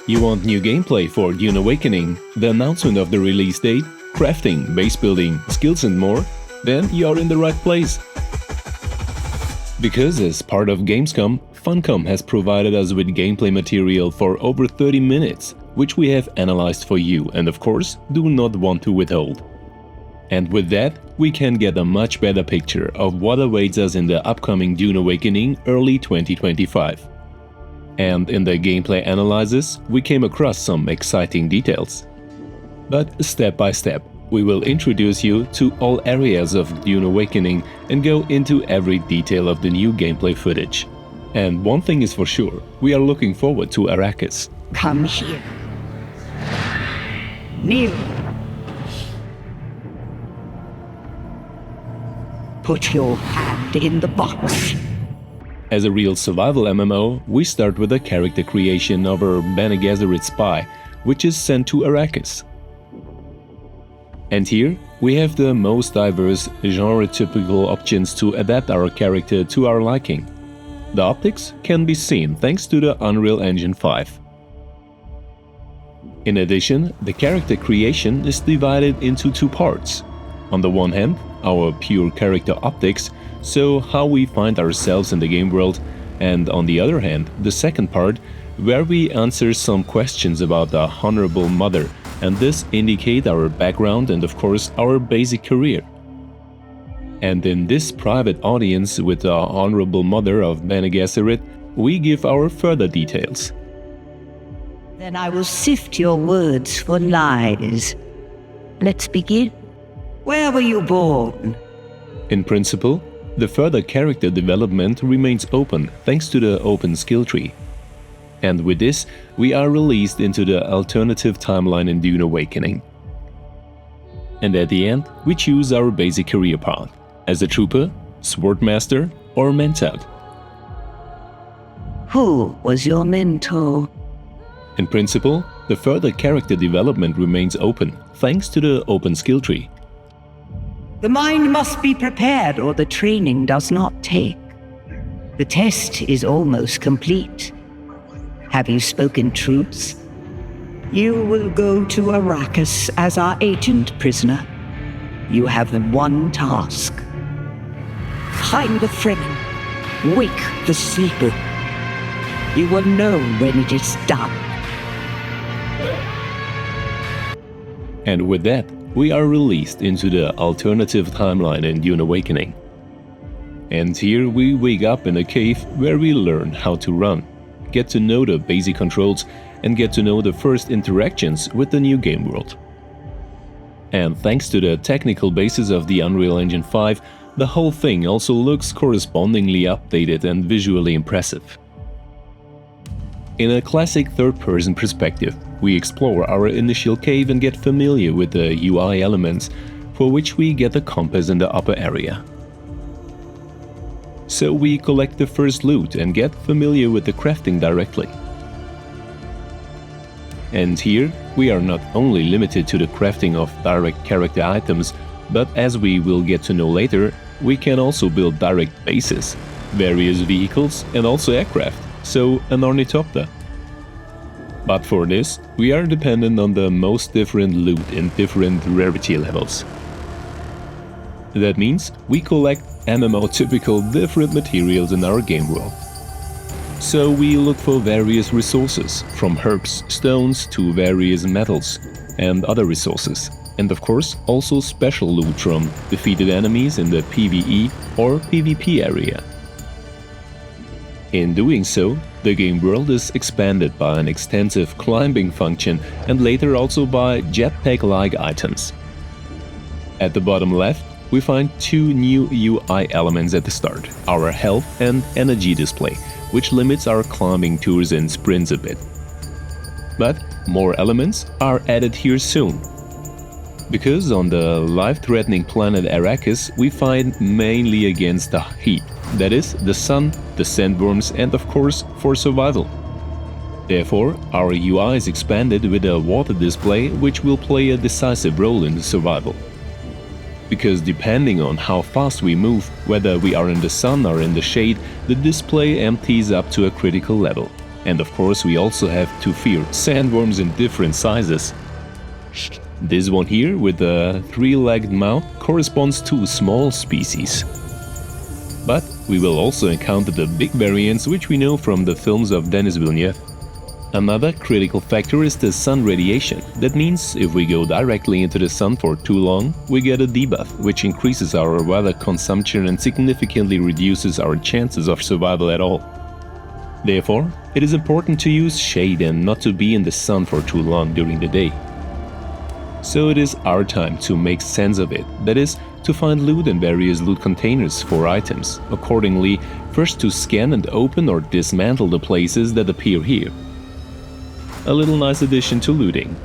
You want new gameplay for Dune Awakening, the announcement of the release date, crafting, base building, skills and more? Then you're in the right place. Because as part of Gamescom, Funcom has provided us with gameplay material for over 30 minutes, which we have analyzed for you and of course do not want to withhold. And with that, we can get a much better picture of what awaits us in the upcoming Dune Awakening early 2025. And in the gameplay analysis, we came across some exciting details. But step by step, we will introduce you to all areas of Dune Awakening and go into every detail of the new gameplay footage. And one thing is for sure, we are looking forward to Arrakis. Come here. Kneel. Put your hand in the box. As a real survival MMO, we start with the character creation of our Bene Gesserit spy, which is sent to Arrakis. And here, we have the most diverse genre-typical options to adapt our character to our liking. The optics can be seen thanks to the Unreal Engine 5. In addition, the character creation is divided into two parts. On the one hand, our pure character optics, so how we find ourselves in the game world, and on the other hand, the second part, where we answer some questions about the Honorable Mother, and this indicate our background and of course our basic career. And in this private audience with the Honorable Mother of Bene Gesserit, we give our further details. Then I will sift your words for lies. Let's begin. Where were you born? In principle, the further character development remains open thanks to the open skill tree. And with this, we are released into the alternative timeline in Dune Awakening. And at the end, we choose our basic career path, as a trooper, swordmaster or mentat. Who was your mentor? In principle, the further character development remains open thanks to the open skill tree. The mind must be prepared or the training does not take. The test is almost complete. Have you spoken truth? You will go to Arrakis as our agent prisoner. You have one task. Find the Fremen. Wake the sleeper. You will know when it is done. And with that, we are released into the alternative timeline in Dune Awakening. And here we wake up in a cave where we learn how to run, get to know the basic controls and get to know the first interactions with the new game world. And thanks to the technical basis of the Unreal Engine 5, the whole thing also looks correspondingly updated and visually impressive. In a classic third-person perspective, we explore our initial cave and get familiar with the UI elements, for which we get a compass in the upper area. So we collect the first loot and get familiar with the crafting directly. And here, we are not only limited to the crafting of direct character items, but as we will get to know later, we can also build direct bases, various vehicles and also aircraft, so an ornithopter. But for this, we are dependent on the most different loot in different rarity levels. That means we collect MMO-typical different materials in our game world. So we look for various resources, from herbs, stones to various metals and other resources. And of course also special loot from defeated enemies in the PvE or PvP area. In doing so, the game world is expanded by an extensive climbing function and later also by jetpack-like items. At the bottom left, we find two new UI elements at the start, our health and energy display, which limits our climbing tours and sprints a bit. But more elements are added here soon. Because on the life-threatening planet Arrakis, we fight mainly against the heat, that is, the sun, the sandworms and of course for survival. Therefore, our UI is expanded with a water display which will play a decisive role in the survival. Because depending on how fast we move, whether we are in the sun or in the shade, the display empties up to a critical level. And of course we also have to fear sandworms in different sizes. This one here with the 3-legged mouth corresponds to small species. But we will also encounter the big variants which we know from the films of Denis Villeneuve. Another critical factor is the sun radiation. That means if we go directly into the sun for too long, we get a debuff, which increases our water consumption and significantly reduces our chances of survival at all. Therefore, it is important to use shade and not to be in the sun for too long during the day. So it is our time to make sense of it, that is, to find loot in various loot containers for items. Accordingly, first to scan and open or dismantle the places that appear here. A little nice addition to looting.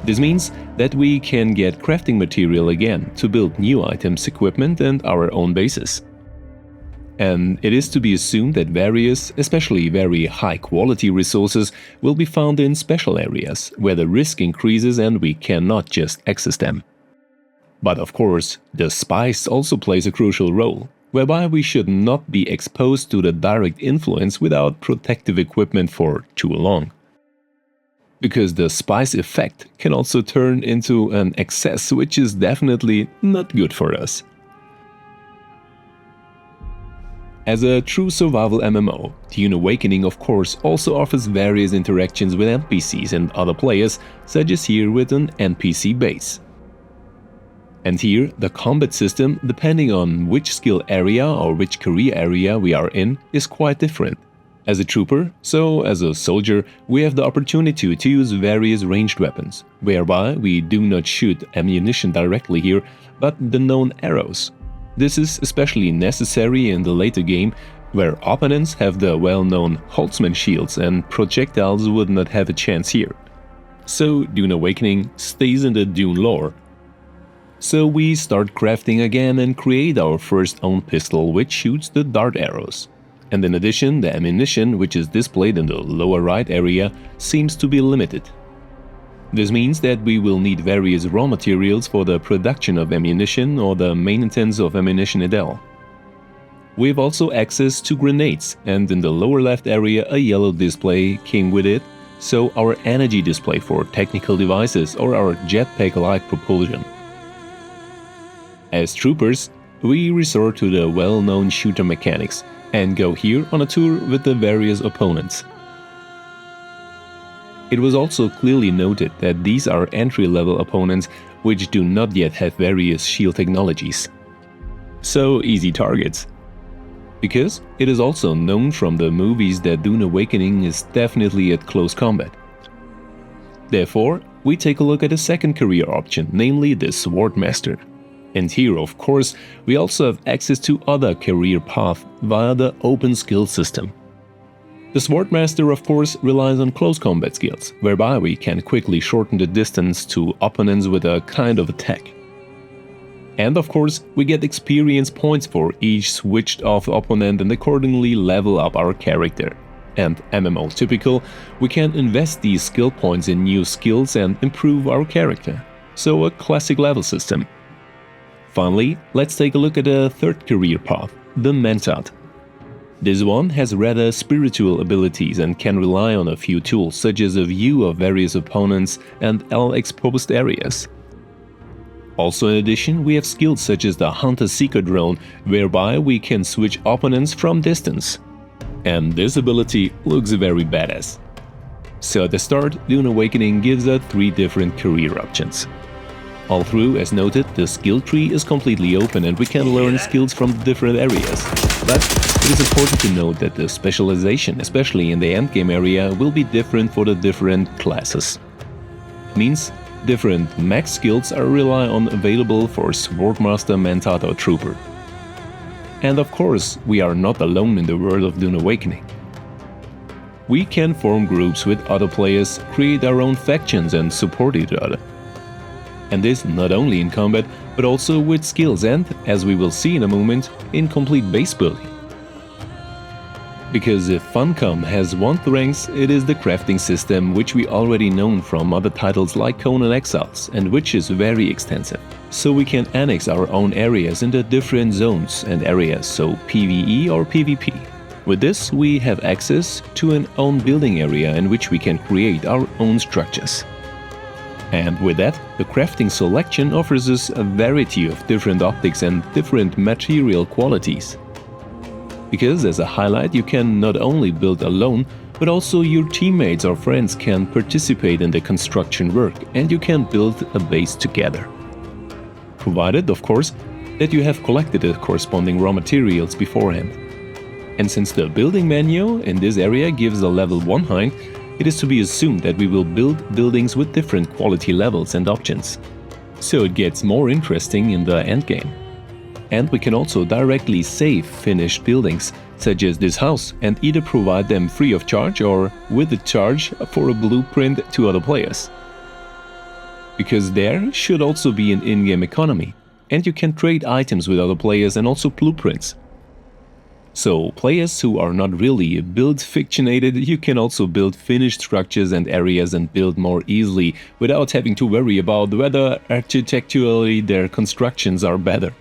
This means that we can get crafting material again to build new items, equipment and our own bases. And it is to be assumed that various, especially very high-quality resources will be found in special areas, where the risk increases and we cannot just access them. But of course, the spice also plays a crucial role, whereby we should not be exposed to the direct influence without protective equipment for too long. Because the spice effect can also turn into an excess, which is definitely not good for us. As a true survival MMO, Dune Awakening of course also offers various interactions with NPCs and other players, such as here with an NPC base. And here, the combat system, depending on which skill area or which career area we are in, is quite different. As a trooper, so as a soldier, we have the opportunity to use various ranged weapons, whereby we do not shoot ammunition directly here, but the known arrows. This is especially necessary in the later game, where opponents have the well-known Holtzman shields and projectiles would not have a chance here. So Dune Awakening stays in the Dune lore. So we start crafting again and create our first own pistol which shoots the dart arrows. And in addition, the ammunition, which is displayed in the lower right area, seems to be limited. This means that we will need various raw materials for the production of ammunition or the maintenance of ammunition itself. We have also access to grenades, and in the lower left area a yellow display came with it, so our energy display for technical devices or our jetpack-like propulsion. As troopers, we resort to the well-known shooter mechanics and go here on a tour with the various opponents. It was also clearly noted that these are entry-level opponents which do not yet have various shield technologies. So easy targets. Because it is also known from the movies that Dune Awakening is definitely at close combat. Therefore, we take a look at a second career option, namely the Swordmaster. And here, of course, we also have access to other career paths via the open skill system. The Swordmaster, of course, relies on close combat skills, whereby we can quickly shorten the distance to opponents with a kind of attack. And of course, we get experience points for each switched off opponent and accordingly level up our character. And MMO typical, we can invest these skill points in new skills and improve our character. So a classic level system. Finally, let's take a look at a third career path, the Mentat. This one has rather spiritual abilities and can rely on a few tools such as a view of various opponents and exposed areas. Also in addition, we have skills such as the Hunter-Seeker drone, whereby we can switch opponents from distance. And this ability looks very badass. So at the start, Dune Awakening gives us 3 different career options. All through, as noted, the skill tree is completely open and we can learn skills from different areas. But it is important to note that the specialization, especially in the endgame area, will be different for the different classes. It means different max skills are available for Swordmaster, Mentat or Trooper. And of course, we are not alone in the world of Dune Awakening. We can form groups with other players, create our own factions and support each other. And this not only in combat, but also with skills and, as we will see in a moment, in complete base building. Because if Funcom has one strength, it is the crafting system, which we already know from other titles like Conan Exiles, and which is very extensive. So we can annex our own areas into different zones and areas, so PvE or PvP. With this, we have access to an own building area in which we can create our own structures. And with that, the crafting selection offers us a variety of different optics and different material qualities. Because as a highlight, you can not only build alone, but also your teammates or friends can participate in the construction work and you can build a base together. Provided, of course, that you have collected the corresponding raw materials beforehand. And since the building menu in this area gives a level 1 height, it is to be assumed that we will build buildings with different quality levels and options. So it gets more interesting in the endgame. And we can also directly save finished buildings, such as this house, and either provide them free of charge or with a charge for a blueprint to other players. Because there should also be an in-game economy, and you can trade items with other players and also blueprints. So players who are not really build fictionated, you can also build finished structures and areas and build more easily without having to worry about whether architecturally their constructions are better.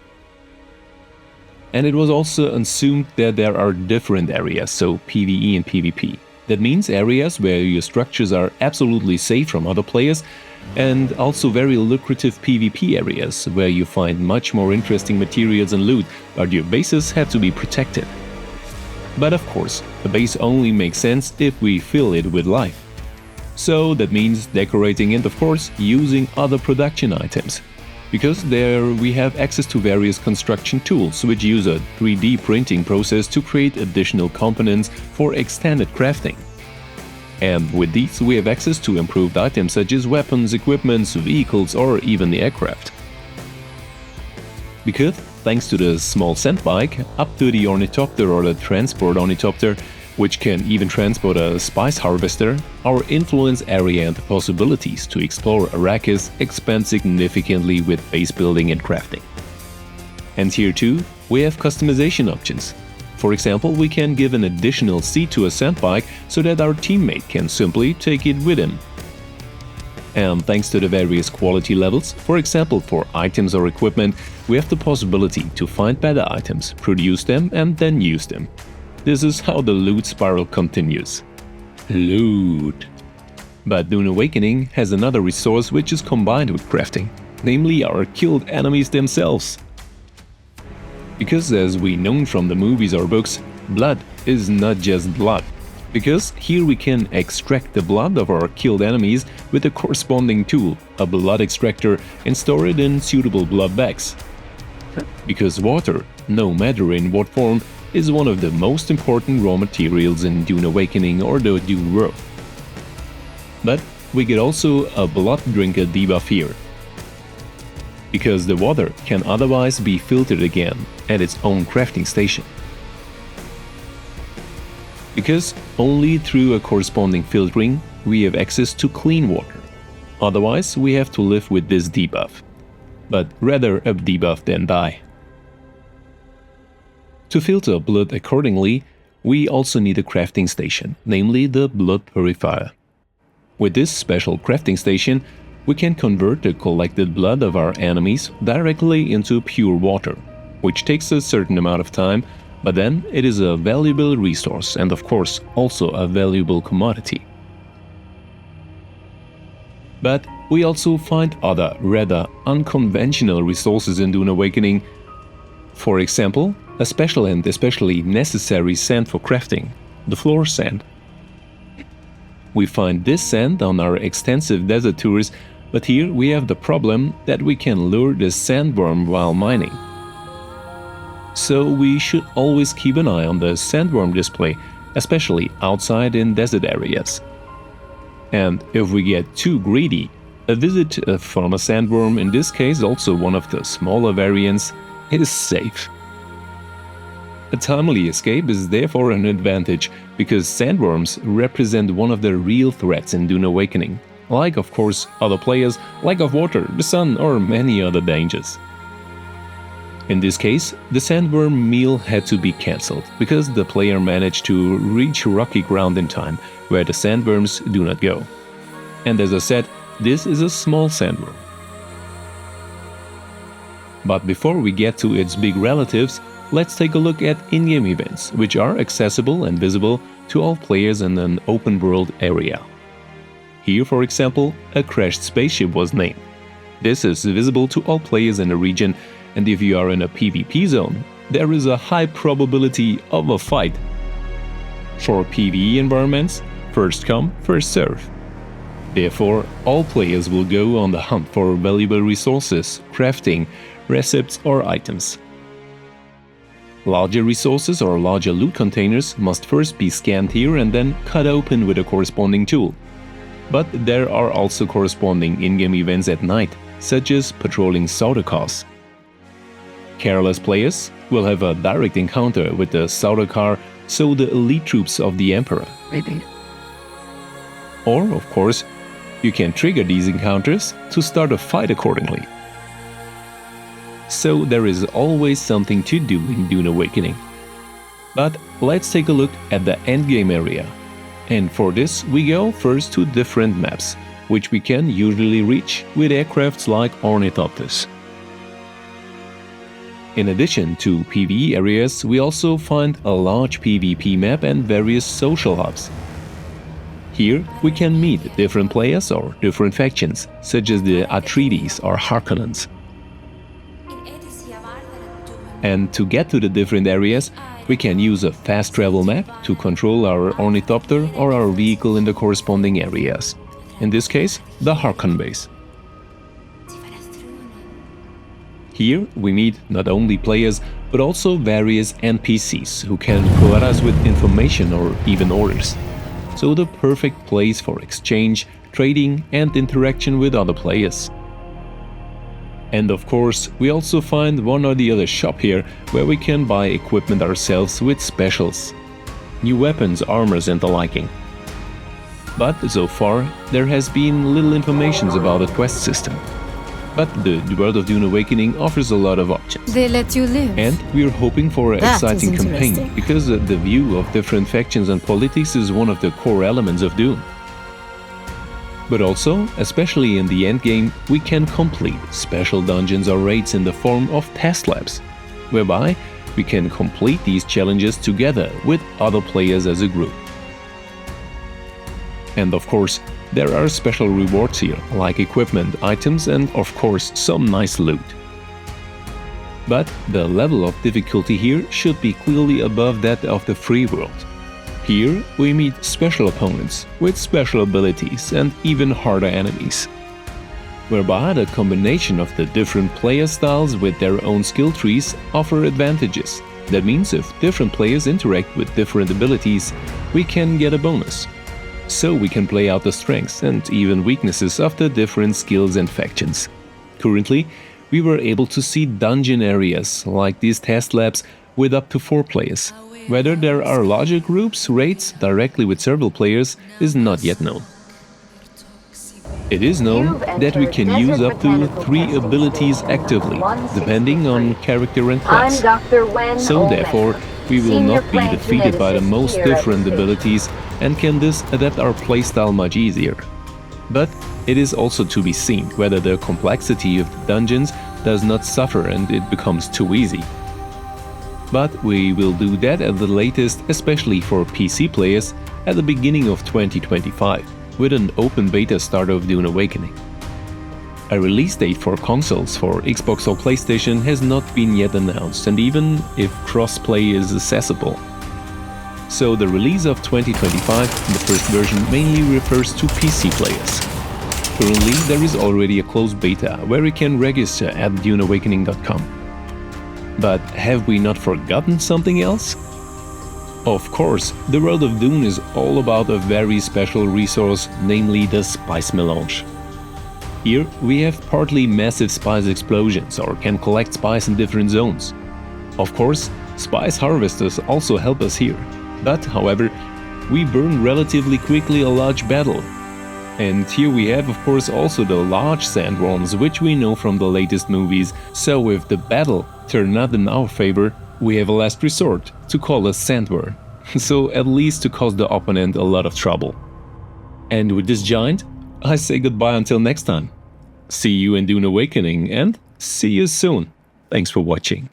And it was also assumed that there are different areas, so PvE and PvP. That means areas where your structures are absolutely safe from other players, and also very lucrative PvP areas where you find much more interesting materials and loot, but your bases have to be protected. But of course, a base only makes sense if we fill it with life. So that means decorating and of course using other production items. Because there we have access to various construction tools which use a 3D printing process to create additional components for extended crafting. And with these we have access to improved items such as weapons, equipments, vehicles or even the aircraft. Because thanks to the small sand bike, up to the ornithopter or the transport ornithopter, which can even transport a spice harvester, our influence area and the possibilities to explore Arrakis expand significantly with base building and crafting. And here too, we have customization options. For example, we can give an additional seat to a sand bike so that our teammate can simply take it with him. And thanks to the various quality levels, for example for items or equipment, we have the possibility to find better items, produce them and then use them. This is how the loot spiral continues. Loot. But Dune Awakening has another resource which is combined with crafting, namely our killed enemies themselves. Because as we know from the movies or books, blood is not just blood. Because here we can extract the blood of our killed enemies with a corresponding tool, a blood extractor, and store it in suitable blood bags. Because water, no matter in what form, is one of the most important raw materials in Dune Awakening or the Dune world. But we get also a blood drinker debuff here. Because the water can otherwise be filtered again at its own crafting station. Because only through a corresponding filtering we have access to clean water. Otherwise we have to live with this debuff. But rather a debuff than die. To filter blood accordingly, we also need a crafting station, namely the blood purifier. With this special crafting station, we can convert the collected blood of our enemies directly into pure water, which takes a certain amount of time, but then it is a valuable resource and of course also a valuable commodity. But we also find other, rather unconventional resources in Dune Awakening. For example, a special and especially necessary sand for crafting, the floor sand. We find this sand on our extensive desert tours, but here we have the problem that we can lure the sandworm while mining. So we should always keep an eye on the sandworm display, especially outside in desert areas. And if we get too greedy, a visit from a sandworm, in this case also one of the smaller variants, is safe. A timely escape is therefore an advantage, because sandworms represent one of the real threats in Dune Awakening, like of course other players, lack of water, the sun or many other dangers. In this case, the sandworm meal had to be cancelled, because the player managed to reach rocky ground in time, where the sandworms do not go. And as I said, this is a small sandworm. But before we get to its big relatives, let's take a look at in-game events, which are accessible and visible to all players in an open-world area. Here, for example, a crashed spaceship was named. This is visible to all players in the region, and if you are in a PvP zone, there is a high probability of a fight. For PvE environments, first come, first serve. Therefore, all players will go on the hunt for valuable resources, crafting, recepts or items. Larger resources or larger loot containers must first be scanned here and then cut open with a corresponding tool. But there are also corresponding in-game events at night, such as patrolling Sardaukars. Careless players will have a direct encounter with the Sardaukar, so the elite troops of the Emperor. Maybe. Or, of course, you can trigger these encounters to start a fight accordingly. So there is always something to do in Dune Awakening. But let's take a look at the endgame area. And for this we go first to different maps, which we can usually reach with aircrafts like ornithopters. In addition to PvE areas, we also find a large PvP map and various social hubs. Here we can meet different players or different factions, such as the Atreides or Harkonnens. And to get to the different areas, we can use a fast travel map to control our ornithopter or our vehicle in the corresponding areas. In this case, the Harkonnen base. Here we meet not only players, but also various NPCs who can provide us with information or even orders. So the perfect place for exchange, trading and interaction with other players. And of course, we also find one or the other shop here where we can buy equipment ourselves with specials. New weapons, armors and the liking. But so far, there has been little information about the quest system. But the world of Dune Awakening offers a lot of options. They let you live. And we're hoping for an That exciting is campaign, interesting. because the view of different factions and politics is one of the core elements of Dune. But also, especially in the endgame, we can complete special dungeons or raids in the form of test labs, whereby we can complete these challenges together with other players as a group. And of course, there are special rewards here, like equipment, items and of course some nice loot. But the level of difficulty here should be clearly above that of the free world. Here we meet special opponents with special abilities and even harder enemies, whereby the combination of the different player styles with their own skill trees offer advantages. That means if different players interact with different abilities, we can get a bonus. So we can play out the strengths and even weaknesses of the different skills and factions. Currently, we were able to see dungeon areas like these test labs with up to 4 players. Whether there are larger groups, raids directly with several players is not yet known. It is known that we can use up to 3 abilities actively, depending on character and class. So therefore, we will not be defeated by the most different abilities and can thus adapt our playstyle much easier. But it is also to be seen whether the complexity of the dungeons does not suffer and it becomes too easy. But we will do that at the latest, especially for PC players, at the beginning of 2025, with an open beta start of Dune Awakening. A release date for consoles for Xbox or PlayStation has not been yet announced, and even if cross-play is accessible. So the release of 2025, the first version, mainly refers to PC players. Currently, there is already a closed beta where you can register at duneawakening.com. But have we not forgotten something else? Of course, the world of Dune is all about a very special resource, namely the spice melange. Here we have partly massive spice explosions or can collect spice in different zones. Of course, spice harvesters also help us here. But, however, we burn relatively quickly a large battle. And here we have of course also the large sandworms, which we know from the latest movies, so if the battle turned not in our favor, we have a last resort to call a sandworm, so at least to cause the opponent a lot of trouble. And with this giant, I say goodbye until next time. See you in Dune Awakening and see you soon. Thanks for watching.